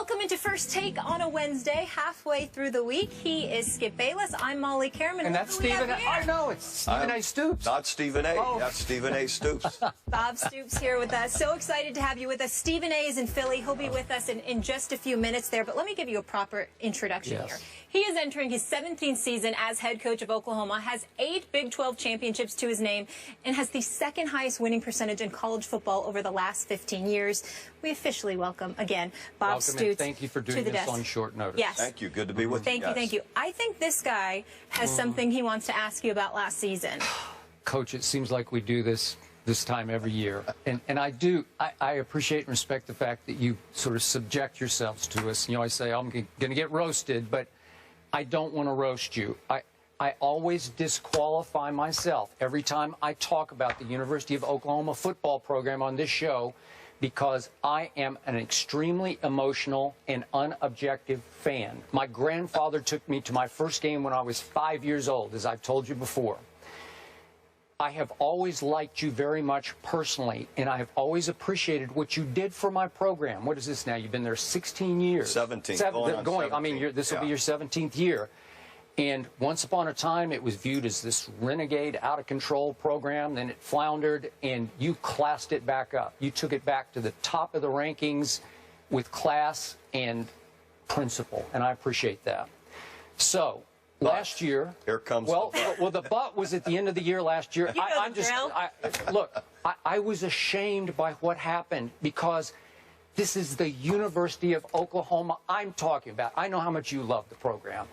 Welcome into First Take on a Wednesday, halfway through the week. He is Skip Bayless. I'm Molly Kerman. And that's Stephen A. I know, it's Stephen A. Stoops. Not Stephen A. Oh. That's Stephen A. Stoops. Bob Stoops here with us. So excited to have you with us. Stephen A. is in Philly. He'll be with us in just a few minutes there. But let me give you a proper introduction here. He is entering his 17th season as head coach of Oklahoma, has 8 Big 12 championships to his name, and has the second highest winning percentage in college football over the last 15 years. We officially welcome, again, Bob Stoops. Thank you for doing this on short notice. Yes. Thank you. Good to be with you guys. Thank you. I think this guy has something he wants to ask you about last season. Coach, it seems like we do this time every year. And I appreciate and respect the fact that you sort of subject yourselves to us. You know, I say, I'm going to get roasted, but I don't want to roast you. I always disqualify myself every time I talk about the University of Oklahoma football program on this show because I am an extremely emotional and unobjective fan. My grandfather took me to my first game when I was 5 years old, as I've told you before. I have always liked you very much personally, and I have always appreciated what you did for my program. What is this now? You've been there 16 years. 17. I mean, this will be your 17th year. And once upon a time, it was viewed as this renegade, out-of-control program. Then it floundered, and you classed it back up. You took it back to the top of the rankings with class and principle, and I appreciate that. So last year, here comes well, the but was at the end of the year last year. I was ashamed by what happened because this is the University of Oklahoma I'm talking about. I know how much you love the program.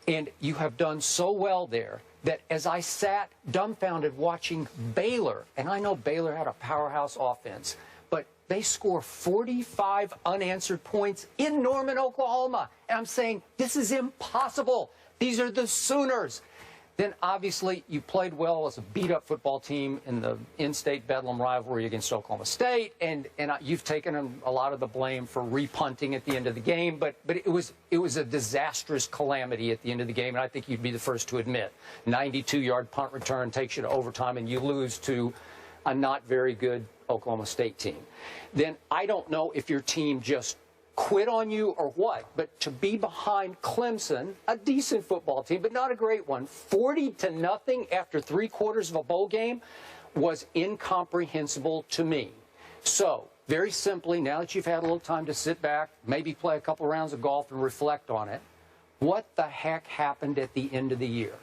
And you have done so well there that as I sat dumbfounded watching Baylor, and I know Baylor had a powerhouse offense, but they score 45 unanswered points in Norman, Oklahoma. And I'm saying, this is impossible. These are the Sooners. Then, obviously, you played well as a beat-up football team in the in-state Bedlam rivalry against Oklahoma State, and you've taken a lot of the blame for repunting at the end of the game, but it was a disastrous calamity at the end of the game, and I think you'd be the first to admit. 92-yard punt return takes you to overtime, and you lose to a not very good Oklahoma State team. Then I don't know if your team just quit on you or what, but to be behind Clemson, a decent football team, but not a great one, 40-0 after 3/4 of a bowl game was incomprehensible to me. So, very simply, now that you've had a little time to sit back, maybe play a couple rounds of golf and reflect on it, what the heck happened at the end of the year?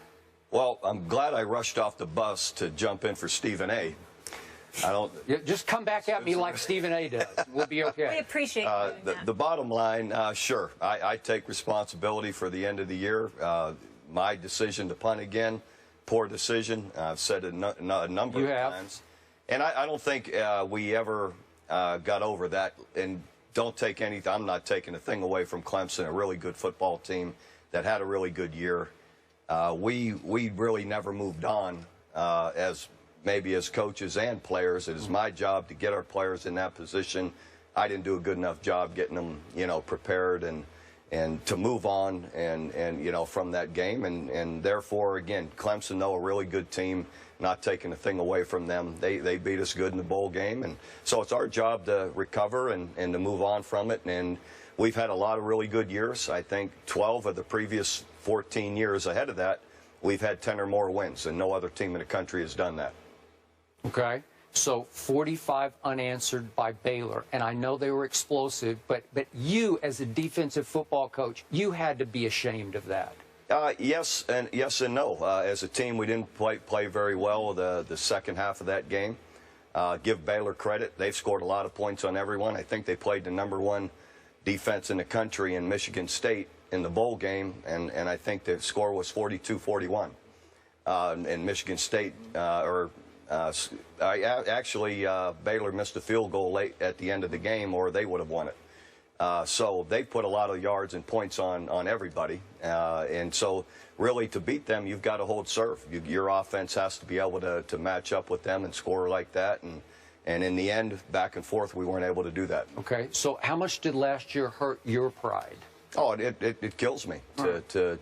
Well, I'm glad I rushed off the bus to jump in for Stephen A. Just come back at me like Stephen A. does. We'll be okay. We appreciate the bottom line, sure, I take responsibility for the end of the year. My decision to punt again, poor decision. I've said it a number of times. And I don't think we ever got over that. And don't take anything. I'm not taking a thing away from Clemson, a really good football team that had a really good year. We really never moved on maybe as coaches and players. It is my job to get our players in that position. I didn't do a good enough job getting them, prepared and to move on and from that game. And therefore, again, Clemson, though, a really good team, not taking a thing away from them. They beat us good in the bowl game. And so it's our job to recover and to move on from it. And we've had a lot of really good years. I think 12 of the previous 14 years ahead of that, we've had 10 or more wins, and no other team in the country has done that. Okay, so 45 unanswered by Baylor, and I know they were explosive, but you, as a defensive football coach, you had to be ashamed of that. Yes and no. As a team, we didn't play very well the second half of that game. Give Baylor credit. They've scored a lot of points on everyone. I think they played the #1 defense in the country in Michigan State in the bowl game, and I think the score was 42-41. And Michigan State, Baylor missed a field goal late at the end of the game, or they would have won it. So they put a lot of yards and points on everybody. And so really to beat them, you've got to hold serve. Your offense has to be able to match up with them and score like that. And in the end, back and forth, we weren't able to do that. Okay, so how much did last year hurt your pride? Oh, it kills me to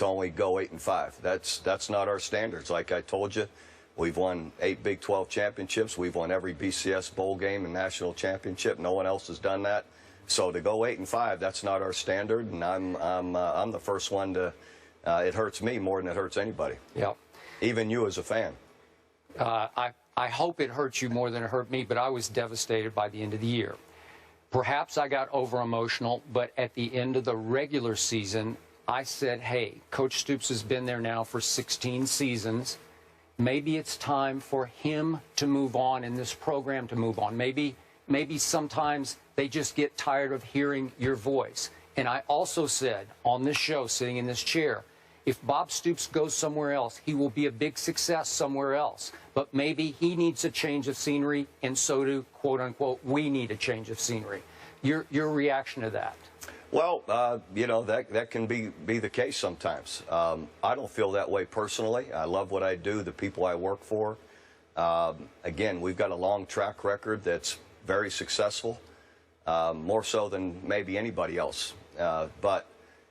only go 8-5. That's not our standards. Like I told you, we've won 8 Big 12 championships. We've won every BCS bowl game and national championship. No one else has done that. So to go 8-5, that's not our standard, and I'm the first one to. It hurts me more than it hurts anybody. Yep. Even you as a fan. I hope it hurts you more than it hurt me, but I was devastated by the end of the year. Perhaps I got over-emotional, but at the end of the regular season, I said, hey, Coach Stoops has been there now for 16 seasons. Maybe it's time for him to move on and this program to move on. Maybe sometimes they just get tired of hearing your voice. And I also said on this show, sitting in this chair, if Bob Stoops goes somewhere else, he will be a big success somewhere else. But maybe he needs a change of scenery, and so do, quote unquote, we need a change of scenery. Your reaction to that? Well, you know, that can be the case sometimes. I don't feel that way personally. I love what I do, the people I work for. Again, we've got a long track record that's very successful, more so than maybe anybody else. But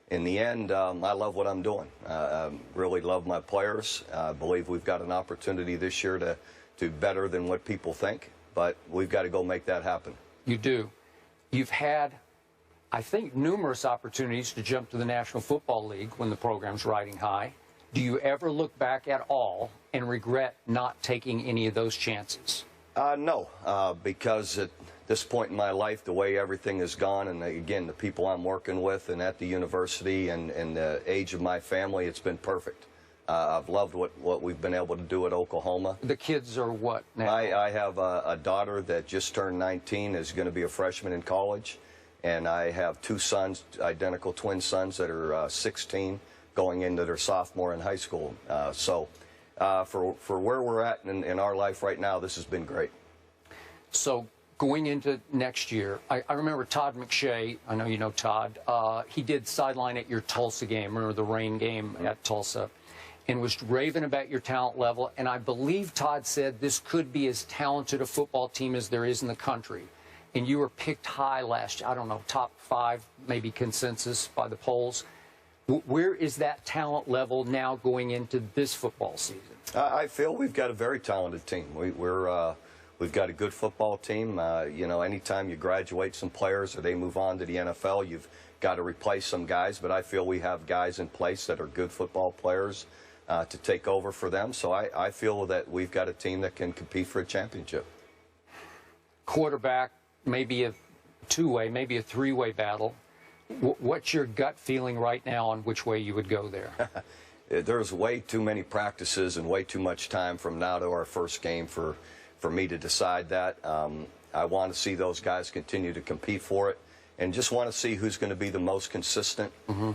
in the end, I love what I'm doing. I really love my players. I believe we've got an opportunity this year to do better than what people think, but we've got to go make that happen. You do. You've had, I think, numerous opportunities to jump to the National Football League when the program's riding high. Do you ever look back at all and regret not taking any of those chances? No, because at this point in my life, the way everything has gone, and again, the people I'm working with and at the university and the age of my family, it's been perfect. I've loved what we've been able to do at Oklahoma. The kids are what now? I have a daughter that just turned 19, is going to be a freshman in college. And I have two sons, identical twin sons, that are 16, going into their sophomore in high school. So for where we're at in our life right now, this has been great. So going into next year, I remember Todd McShay, I know you know Todd, he did sideline at your Tulsa game, remember the rain game at Tulsa, and was raving about your talent level. And I believe Todd said this could be as talented a football team as there is in the country. And you were picked high last year, I don't know, top 5, maybe consensus by the polls. Where is that talent level now going into this football season? I feel we've got a very talented team. We've got a good football team. You know, anytime you graduate some players or they move on to the NFL, you've got to replace some guys. But I feel we have guys in place that are good football players to take over for them. So I feel that we've got a team that can compete for a championship. Quarterback, maybe a two-way, maybe a three-way battle. What's your gut feeling right now on which way you would go there? There's way too many practices and way too much time from now to our first game for me to decide that. I want to see those guys continue to compete for it, and just want to see who's going to be the most consistent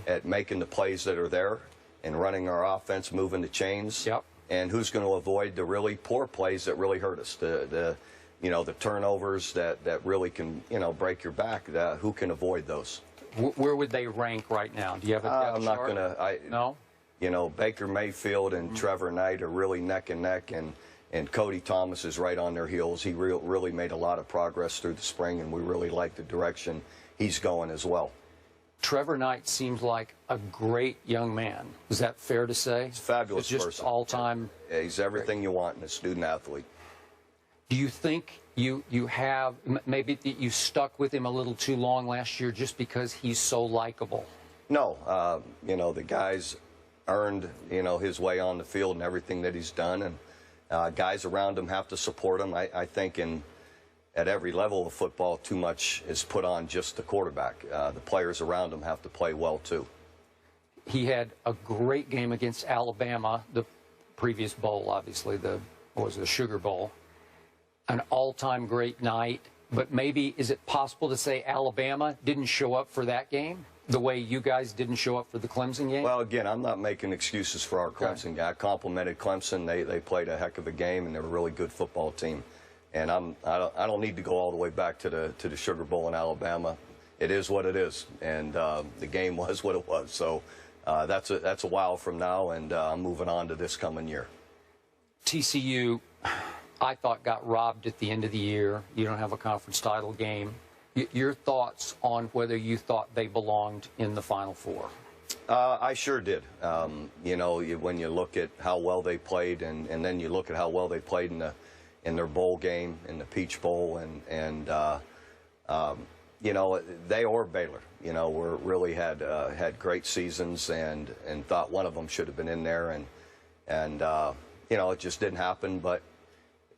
at making the plays that are there and running our offense, moving the chains, and who's going to avoid the really poor plays that really hurt us, you know, the turnovers that really can, you know, break your back. Who can avoid those? Where would they rank right now? Do you have a depth I'm not chart? going to. No? You know, Baker Mayfield and Trevor Knight are really neck and neck, and Cody Thomas is right on their heels. He really made a lot of progress through the spring, and we really like the direction he's going as well. Trevor Knight seems like a great young man. Is that fair to say? He's a fabulous just person. All-time. Yeah, he's everything you want in a student athlete. Do you think you have, maybe that you stuck with him a little too long last year just because he's so likable? No. You know, the guy's earned, you know, his way on the field and everything that he's done, and guys around him have to support him. I think at every level of football, too much is put on just the quarterback. The players around him have to play well, too. He had a great game against Alabama, the previous bowl, obviously, the Sugar Bowl. An all-time great night, but maybe is it possible to say Alabama didn't show up for that game the way you guys didn't show up for the Clemson game? Well, again, I'm not making excuses for our Clemson guy. I complimented Clemson. They played a heck of a game, and they're a really good football team. And I don't need to go all the way back to the Sugar Bowl in Alabama. It is what it is, and the game was what it was. So that's a while from now, and I'm moving on to this coming year. TCU, I thought, got robbed at the end of the year. You don't have a conference title game. Your thoughts on whether you thought they belonged in the Final Four? I sure did. You know, when you look at how well they played, and then you look at how well they played in their bowl game, in the Peach Bowl, and you know, they or Baylor, you know, were really had great seasons, and thought one of them should have been in there, and you know, it just didn't happen. But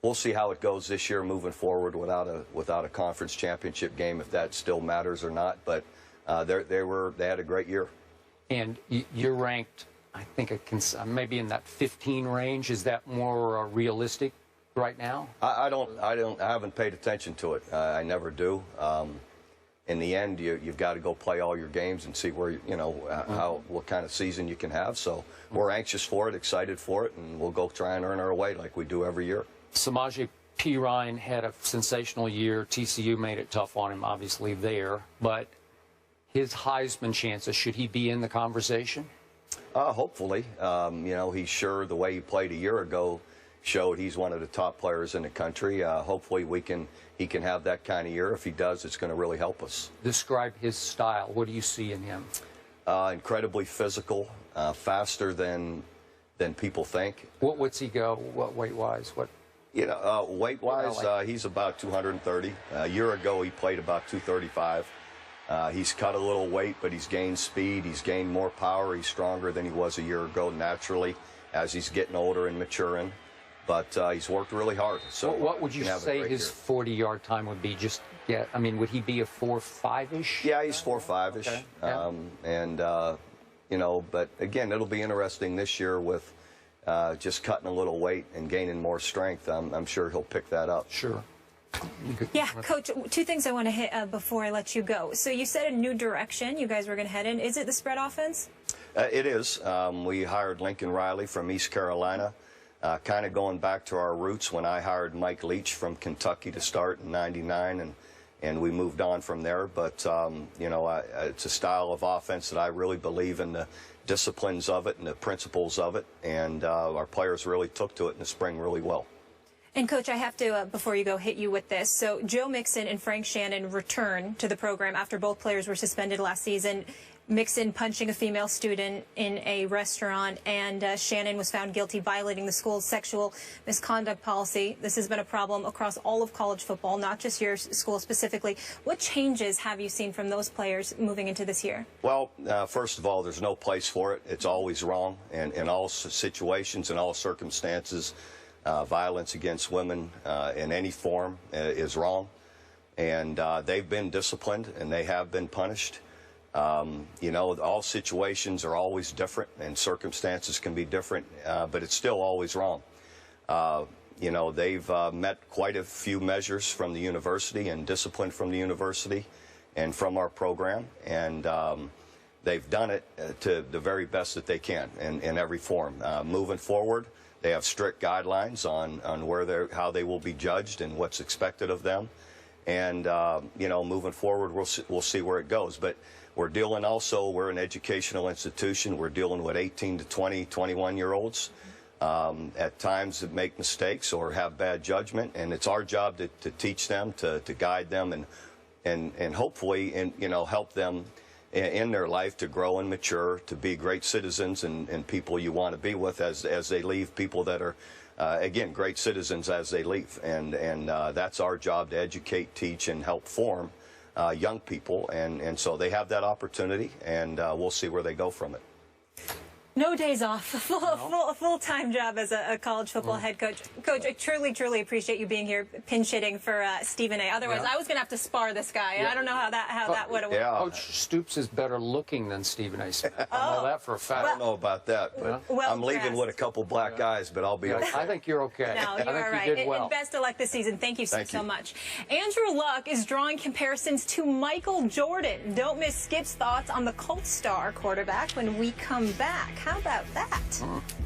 we'll see how it goes this year moving forward without a conference championship game, if that still matters or not. But they had a great year. And you're ranked, I think, maybe in that 15 range. Is that more realistic right now? I haven't paid attention to it. I never do. In the end, you've got to go play all your games and see where, you know, what kind of season you can have. So we're anxious for it, excited for it, and we'll go try and earn our way like we do every year. Samaje Perine had a sensational year. TCU made it tough on him, obviously, there. But his Heisman chances, should he be in the conversation? Hopefully. You know, he's sure the way he played a year ago showed he's one of the top players in the country. Hopefully he can have that kind of year. If he does, it's going to really help us. Describe his style. What do you see in him? Incredibly physical, faster than people think. What's he go? What weight-wise? What? You know, weight-wise, he's about 230. A year ago, he played about 235. He's cut a little weight, but he's gained speed. He's gained more power. He's stronger than he was a year ago naturally as he's getting older and maturing. But he's worked really hard. So what would you say his 40-yard time would be? Just I mean, would he be a 4.5-ish? Yeah, he's 4.5-ish. Okay. Yeah. You know, but again, it'll be interesting this year with just cutting a little weight and gaining more strength. I'm sure he'll pick that up. Sure. Yeah, Coach, two things I want to hit before I let you go. So you said a new direction you guys were going to head in. Is it the spread offense? It is. We hired Lincoln Riley from East Carolina, kind of going back to our roots when I hired Mike Leach from Kentucky to start in '99, and we moved on from there. But, you know, it's a style of offense that I really believe in, the disciplines of it and the principles of it, and our players really took to it in the spring really well. And, Coach, I have to, before you go, hit you with this. So Joe Mixon and Frank Shannon returned to the program after both players were suspended last season. Mixon punching a female student in a restaurant, and Shannon was found guilty violating the school's sexual misconduct policy. This has been a problem across all of college football, not just your school specifically. What changes have you seen from those players moving into this year? Well, first of all, there's no place for it. It's always wrong, and in all situations, in all circumstances. Violence against women in any form is wrong, and they've been disciplined and they have been punished. You know, all situations are always different and circumstances can be different, but it's still always wrong. You know, they've met quite a few measures from the university and discipline from the university and from our program, and they've done it to the very best that they can in every form. Moving forward, they have strict guidelines on where how they will be judged and what's expected of them. And, you know, moving forward, we'll see where it goes. But we're dealing also, we're an educational institution. We're dealing with 18 to 20, 21-year-olds at times that make mistakes or have bad judgment. And it's our job to teach them, to guide them, and hopefully, you know, help them in their life to grow and mature, to be great citizens and people you want to be with as they leave, people that are, again, great citizens as they leave. And that's our job, to educate, teach, and help form young people. And so they have that opportunity, and we'll see where they go from it. No days off, full-time job as a college football head coach. Coach, I truly appreciate you being here, pinch hitting for Stephen A. Otherwise, I was going to have to spar this guy. Yeah. I don't know how that would have worked. Coach Stoops is better looking than Stephen A. I know that for a fact. I don't know about that, but I'm leaving with a couple black guys, but I'll be okay. I think you're okay. No, you're all right. You did well. And best of luck this season. Thank you so much. Andrew Luck is drawing comparisons to Michael Jordan. Don't miss Skip's thoughts on the Colts star quarterback when we come back. How about that?